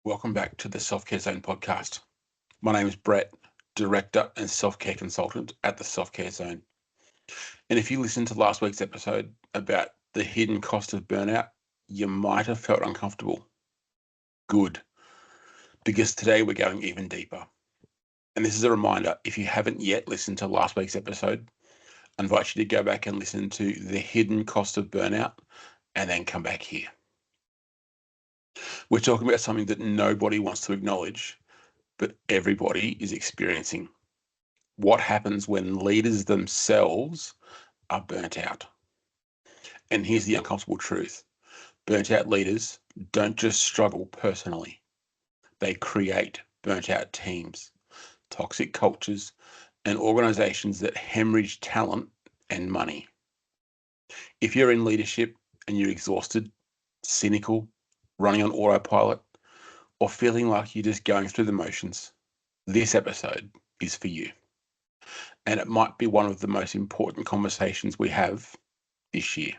Welcome back to the Self-Care Zone podcast. My name is Brett, Director and Self-Care Consultant at the Self-Care Zone. And if you listened to last week's episode about the hidden cost of burnout, you might have felt uncomfortable. Good, because today we're going even deeper. And this is a reminder, if you haven't yet listened to last week's episode, I invite you to go back and listen to the hidden cost of burnout and then come back here. We're talking about something that nobody wants to acknowledge, but everybody is experiencing. What happens when leaders themselves are burnt out? And here's the uncomfortable truth. Burnt out leaders don't just struggle personally. They create burnt out teams, toxic cultures, and organizations that hemorrhage talent and money. If you're in leadership and you're exhausted, cynical, running on autopilot, or feeling like you're just going through the motions, this episode is for you. And it might be one of the most important conversations we have this year.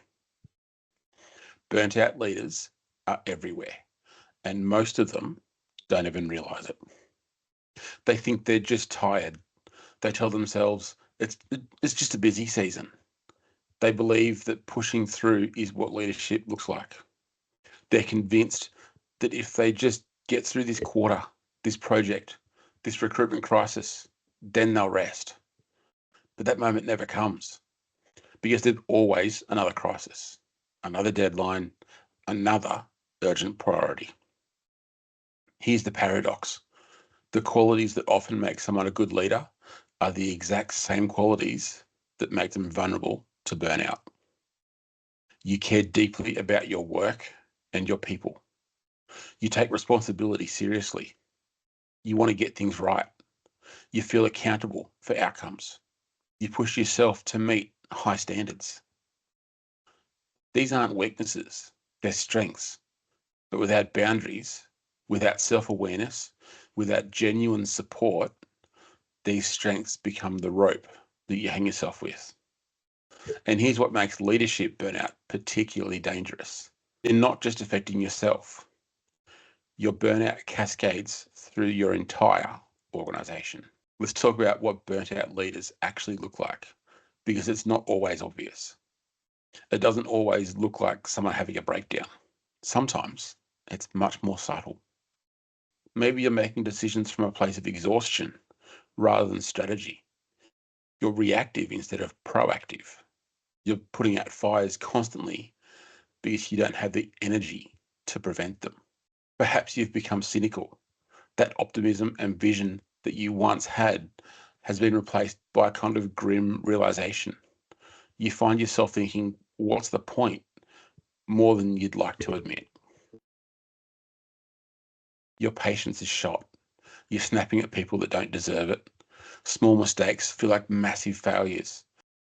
Burnt out leaders are everywhere, and most of them don't even realize it. They think they're just tired. They tell themselves it's just a busy season. They believe that pushing through is what leadership looks like. They're convinced that if they just get through this quarter, this project, this recruitment crisis, then they'll rest. But that moment never comes because there's always another crisis, another deadline, another urgent priority. Here's the paradox. The qualities that often make someone a good leader are the exact same qualities that make them vulnerable to burnout. You care deeply about your work and your people. You take responsibility seriously. You want to get things right. You feel accountable for outcomes. You push yourself to meet high standards. These aren't weaknesses, they're strengths. But without boundaries, without self-awareness, without genuine support, these strengths become the rope that you hang yourself with. And here's what makes leadership burnout particularly dangerous. They're not just affecting yourself. Your burnout cascades through your entire organization. Let's talk about what burnt out leaders actually look like, because it's not always obvious. It doesn't always look like someone having a breakdown. Sometimes it's much more subtle. Maybe you're making decisions from a place of exhaustion rather than strategy. You're reactive instead of proactive. You're putting out fires constantly because you don't have the energy to prevent them. Perhaps you've become cynical. That optimism and vision that you once had has been replaced by a kind of grim realization. You find yourself thinking, what's the point? More than you'd like to admit. Your patience is shot. You're snapping at people that don't deserve it. Small mistakes feel like massive failures.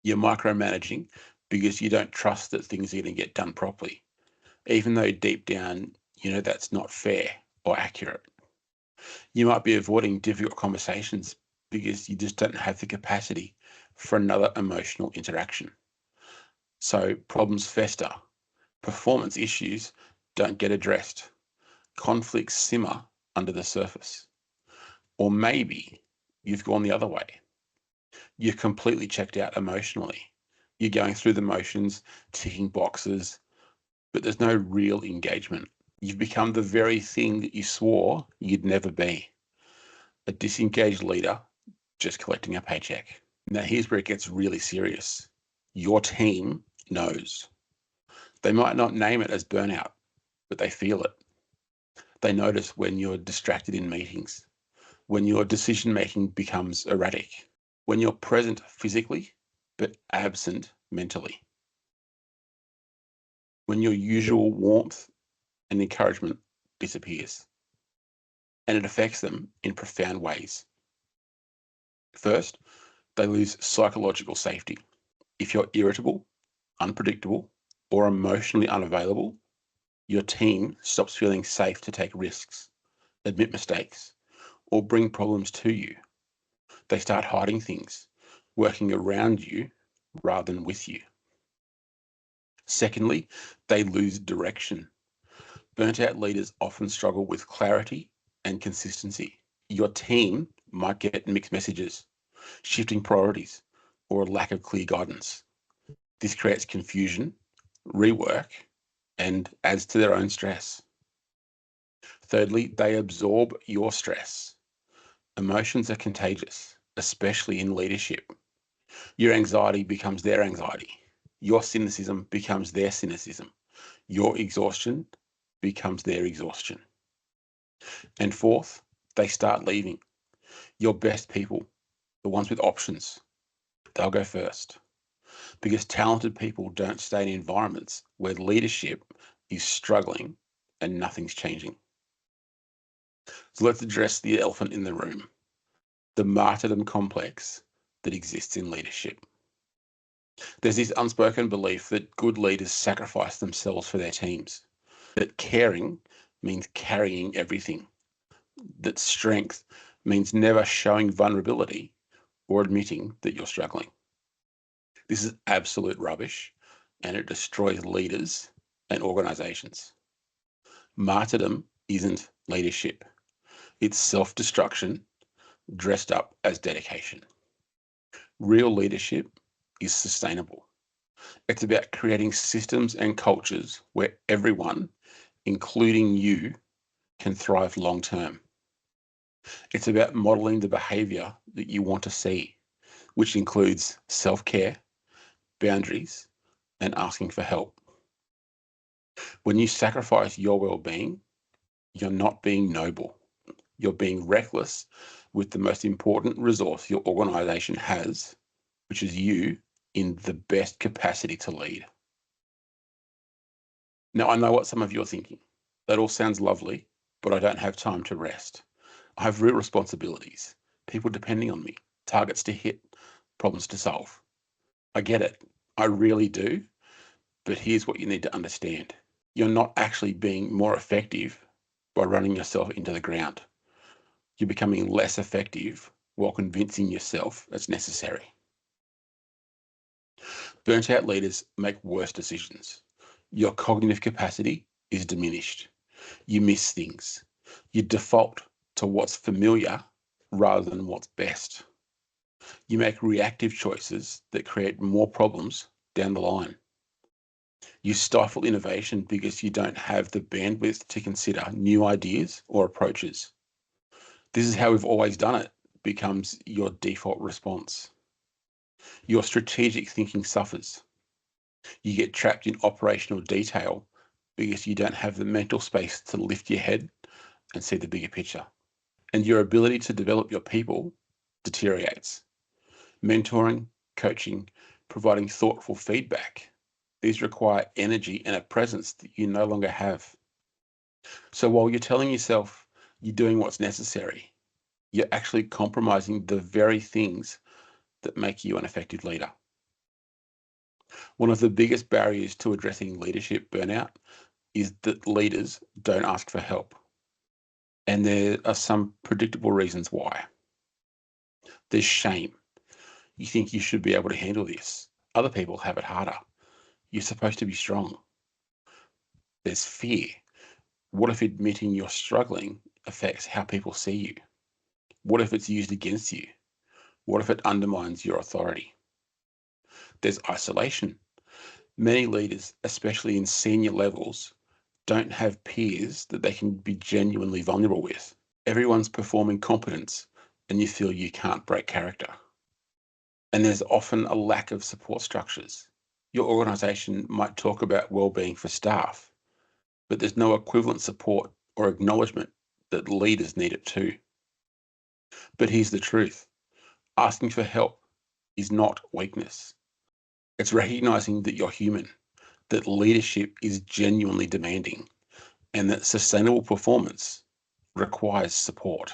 You're micromanaging because you don't trust that things are going to get done properly, even though deep down, you know that's not fair or accurate. You might be avoiding difficult conversations because you just don't have the capacity for another emotional interaction. So problems fester, performance issues don't get addressed, conflicts simmer under the surface. Or maybe you've gone the other way. You're completely checked out emotionally. You're going through the motions, ticking boxes, but there's no real engagement. You've become the very thing that you swore you'd never be. A disengaged leader just collecting a paycheck. Now here's where it gets really serious. Your team knows. They might not name it as burnout, but they feel it. They notice when you're distracted in meetings, when your decision-making becomes erratic, when you're present physically, but absent mentally, when your usual warmth and encouragement disappears. And it affects them in profound ways. First, they lose psychological safety. If you're irritable, unpredictable, or emotionally unavailable, your team stops feeling safe to take risks, admit mistakes, or bring problems to you. They start hiding things, working around you rather than with you. Secondly, they lose direction. Burnt out leaders often struggle with clarity and consistency. Your team might get mixed messages, shifting priorities, or a lack of clear guidance. This creates confusion, rework, and adds to their own stress. Thirdly, they absorb your stress. Emotions are contagious, especially in leadership. Your anxiety becomes their anxiety. Your cynicism becomes their cynicism. Your exhaustion becomes their exhaustion. And fourth, they start leaving. Your best people, the ones with options, they'll go first. Because talented people don't stay in environments where leadership is struggling and nothing's changing. So let's address the elephant in the room, the martyrdom complex that exists in leadership. There's this unspoken belief that good leaders sacrifice themselves for their teams, that caring means carrying everything, that strength means never showing vulnerability or admitting that you're struggling. This is absolute rubbish, and it destroys leaders and organizations. Martyrdom isn't leadership. It's self-destruction dressed up as dedication. Real leadership is sustainable. It's about creating systems and cultures where everyone, including you, can thrive long term. It's about modeling the behavior that you want to see, which includes self-care, boundaries, and asking for help. When you sacrifice your well-being, you're not being noble. You're being reckless with the most important resource your organization has, which is you in the best capacity to lead. Now, I know what some of you are thinking. That all sounds lovely, but I don't have time to rest. I have real responsibilities, people depending on me, targets to hit, problems to solve. I get it. I really do. But here's what you need to understand. You're not actually being more effective by running yourself into the ground. You're becoming less effective while convincing yourself it's necessary. Burnt out leaders make worse decisions. Your cognitive capacity is diminished. You miss things. You default to what's familiar rather than what's best. You make reactive choices that create more problems down the line. You stifle innovation because you don't have the bandwidth to consider new ideas or approaches. This is how we've always done it becomes your default response. Your strategic thinking suffers. You get trapped in operational detail because you don't have the mental space to lift your head and see the bigger picture. And your ability to develop your people deteriorates. Mentoring, coaching, providing thoughtful feedback, these require energy and a presence that you no longer have. So while you're telling yourself you're doing what's necessary, you're actually compromising the very things that make you an effective leader. One of the biggest barriers to addressing leadership burnout is that leaders don't ask for help. And there are some predictable reasons why. There's shame. You think you should be able to handle this. Other people have it harder. You're supposed to be strong. There's fear. What if admitting you're struggling affects how people see you? What if it's used against you? What if it undermines your authority? There's isolation. Many leaders, especially in senior levels, don't have peers that they can be genuinely vulnerable with. Everyone's performing competence and you feel you can't break character. And there's often a lack of support structures. Your organization might talk about well-being for staff, but there's no equivalent support or acknowledgement that leaders need it too. But here's the truth. Asking for help is not weakness. It's recognizing that you're human, that leadership is genuinely demanding, and that sustainable performance requires support.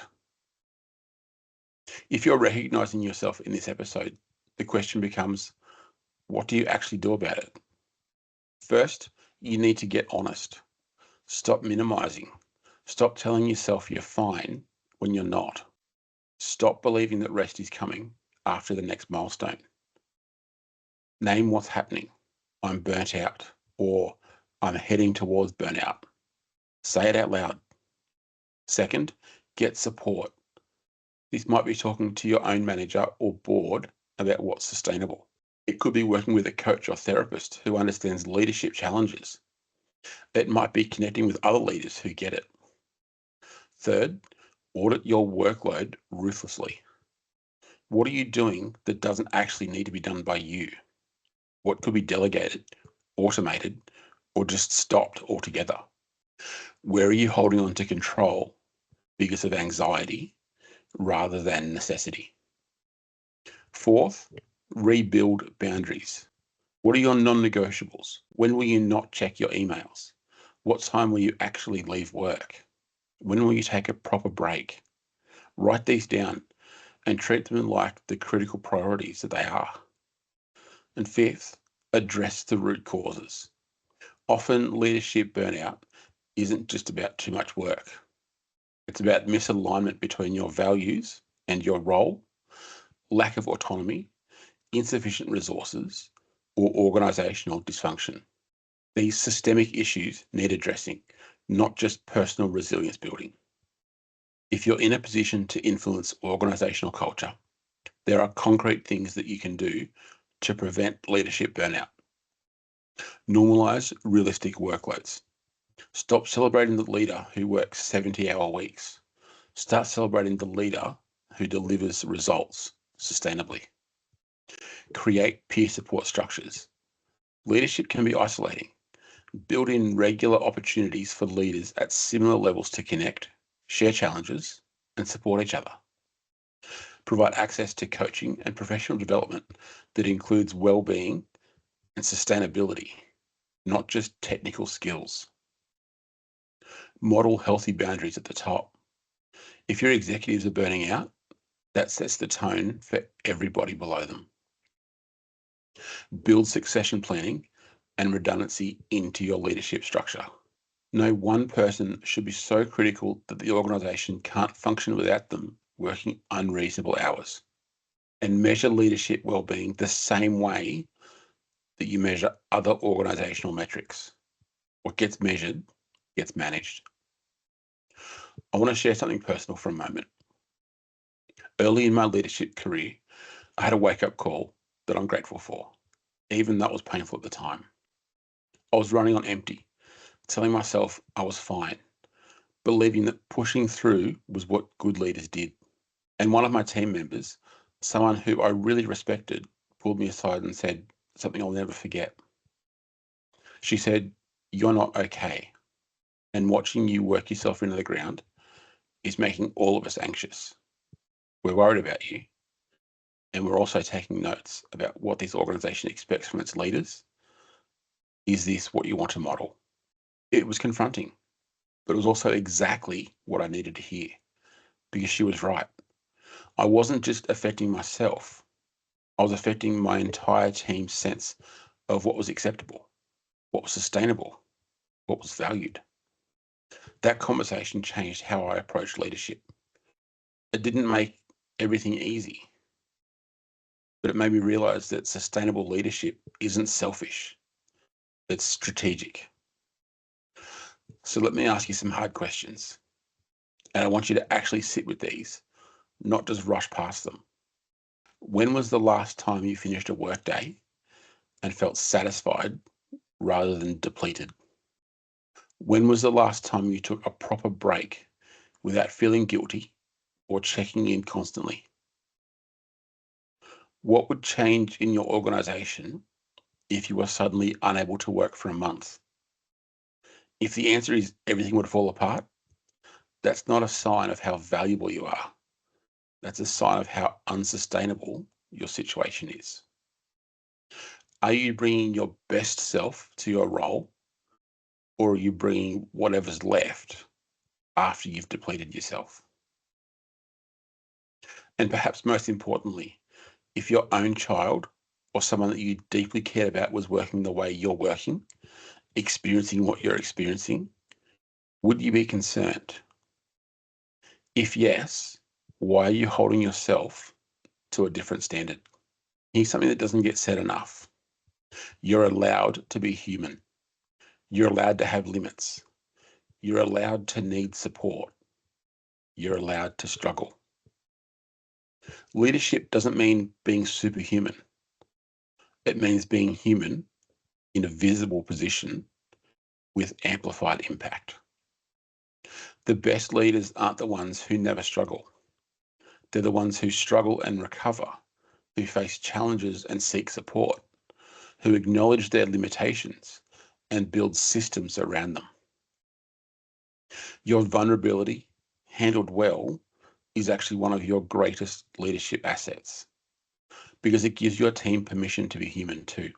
If you're recognizing yourself in this episode, the question becomes, what do you actually do about it? First, you need to get honest. Stop minimizing. Stop telling yourself you're fine when you're not. Stop believing that rest is coming after the next milestone. Name what's happening. I'm burnt out, or I'm heading towards burnout. Say it out loud. Second, get support. This might be talking to your own manager or board about what's sustainable. It could be working with a coach or therapist who understands leadership challenges. It might be connecting with other leaders who get it. Third, audit your workload ruthlessly. What are you doing that doesn't actually need to be done by you? What could be delegated, automated, or just stopped altogether? Where are you holding on to control because of anxiety rather than necessity? Fourth, rebuild boundaries. What are your non-negotiables? When will you not check your emails? What time will you actually leave work? When will you take a proper break? Write these down and treat them like the critical priorities that they are. And fifth, address the root causes. Often leadership burnout isn't just about too much work. It's about misalignment between your values and your role, lack of autonomy, insufficient resources, or organizational dysfunction. These systemic issues need addressing, not just personal resilience building. If you're in a position to influence organizational culture, there are concrete things that you can do to prevent leadership burnout. Normalize realistic workloads. Stop celebrating the leader who works 70-hour weeks. Start celebrating the leader who delivers results sustainably. Create peer support structures. Leadership can be isolating. Build in regular opportunities for leaders at similar levels to connect, share challenges, and support each other. Provide access to coaching and professional development that includes well-being and sustainability, not just technical skills. Model healthy boundaries at the top. If your executives are burning out, that sets the tone for everybody below them. Build succession planning and redundancy into your leadership structure. No one person should be so critical that the organization can't function without them working unreasonable hours. And measure leadership well-being the same way that you measure other organizational metrics. What gets measured gets managed. I want to share something personal for a moment. Early in my leadership career, I had a wake-up call that I'm grateful for, even though it was painful at the time. I was running on empty, telling myself I was fine, believing that pushing through was what good leaders did. And one of my team members, someone who I really respected, pulled me aside and said something I'll never forget. She said, "You're not okay. And watching you work yourself into the ground is making all of us anxious. We're worried about you. And we're also taking notes about what this organization expects from its leaders. Is this what you want to model?" It was confronting, but it was also exactly what I needed to hear because she was right. I wasn't just affecting myself. I was affecting my entire team's sense of what was acceptable, what was sustainable, what was valued. That conversation changed how I approached leadership. It didn't make everything easy, but it made me realize that sustainable leadership isn't selfish, it's strategic. So let me ask you some hard questions. And I want you to actually sit with these, not just rush past them. When was the last time you finished a workday and felt satisfied rather than depleted? When was the last time you took a proper break without feeling guilty or checking in constantly? What would change in your organization if you were suddenly unable to work for a month? If the answer is everything would fall apart, that's not a sign of how valuable you are. That's a sign of how unsustainable your situation is. Are you bringing your best self to your role, or are you bringing whatever's left after you've depleted yourself? And perhaps most importantly, if your own child or someone that you deeply cared about was working the way you're working, experiencing what you're experiencing, would you be concerned? If yes, why are you holding yourself to a different standard? Here's something that doesn't get said enough. You're allowed to be human. You're allowed to have limits. You're allowed to need support. You're allowed to struggle. Leadership doesn't mean being superhuman. It means being human in a visible position with amplified impact. The best leaders aren't the ones who never struggle. They're the ones who struggle and recover, who face challenges and seek support, who acknowledge their limitations and build systems around them. Your vulnerability, handled well, is actually one of your greatest leadership assets because it gives your team permission to be human too.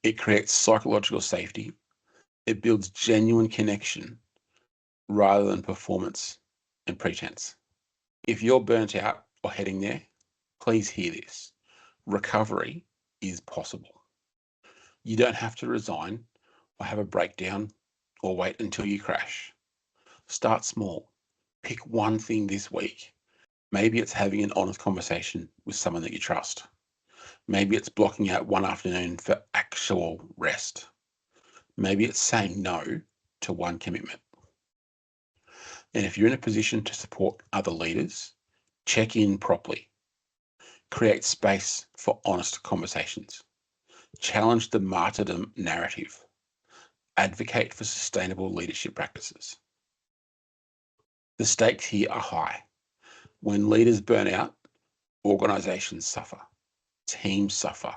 It creates psychological safety. It builds genuine connection rather than performance and pretense. If you're burnt out or heading there, please hear this. Recovery is possible. You don't have to resign or have a breakdown or wait until you crash. Start small. Pick one thing this week. Maybe it's having an honest conversation with someone that you trust. Maybe it's blocking out one afternoon for actual rest. Maybe it's saying no to one commitment. And if you're in a position to support other leaders, check in properly. Create space for honest conversations. Challenge the martyrdom narrative. Advocate for sustainable leadership practices. The stakes here are high. When leaders burn out, organizations suffer, teams suffer,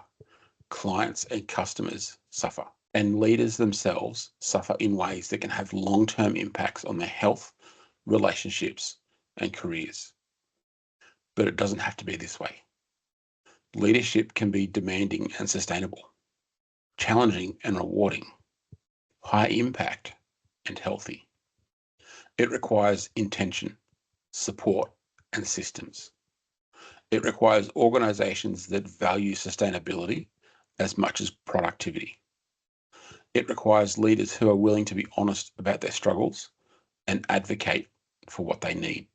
clients and customers suffer, and leaders themselves suffer in ways that can have long-term impacts on their health, relationships, and careers. But it doesn't have to be this way. Leadership can be demanding and sustainable, challenging and rewarding, high impact and healthy. It requires intention, support, and systems. It requires organizations that value sustainability as much as productivity. It requires leaders who are willing to be honest about their struggles and advocate for what they need.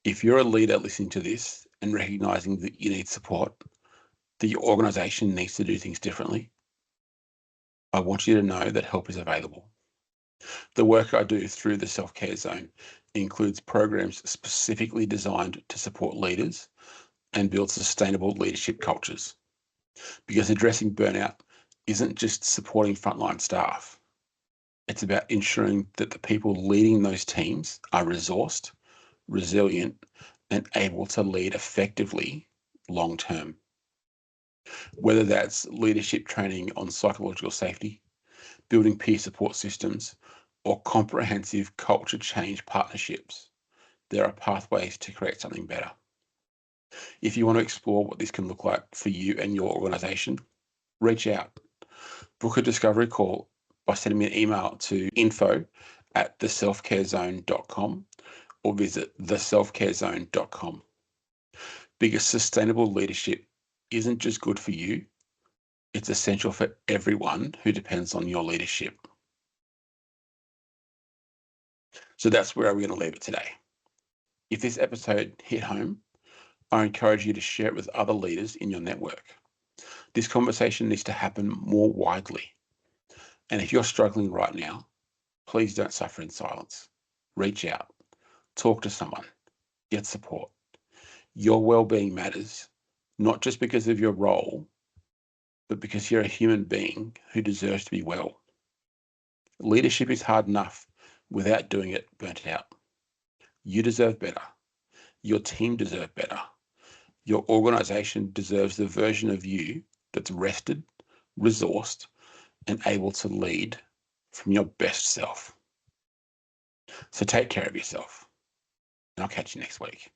If you're a leader listening to this and recognizing that you need support, that your organization needs to do things differently, I want you to know that help is available. The work I do through the Self-Care Zone includes programs specifically designed to support leaders and build sustainable leadership cultures. Because addressing burnout isn't just supporting frontline staff. It's about ensuring that the people leading those teams are resourced, resilient, and able to lead effectively long term. Whether that's leadership training on psychological safety, building peer support systems, or comprehensive culture change partnerships, there are pathways to create something better. If you want to explore what this can look like for you and your organization, reach out. Book a discovery call by sending me an email to info@theselfcarezone.com or visit theselfcarezone.com. Because sustainable leadership isn't just good for you, it's essential for everyone who depends on your leadership. So that's where we're going to leave it today. If this episode hit home, I encourage you to share it with other leaders in your network. This conversation needs to happen more widely. And if you're struggling right now, please don't suffer in silence. Reach out, talk to someone, get support. Your well-being matters, not just because of your role, but because you're a human being who deserves to be well. Leadership is hard enough without doing it burnt out. You deserve better. Your team deserves better. Your organization deserves the version of you that's rested, resourced, and able to lead from your best self. So take care of yourself, and I'll catch you next week.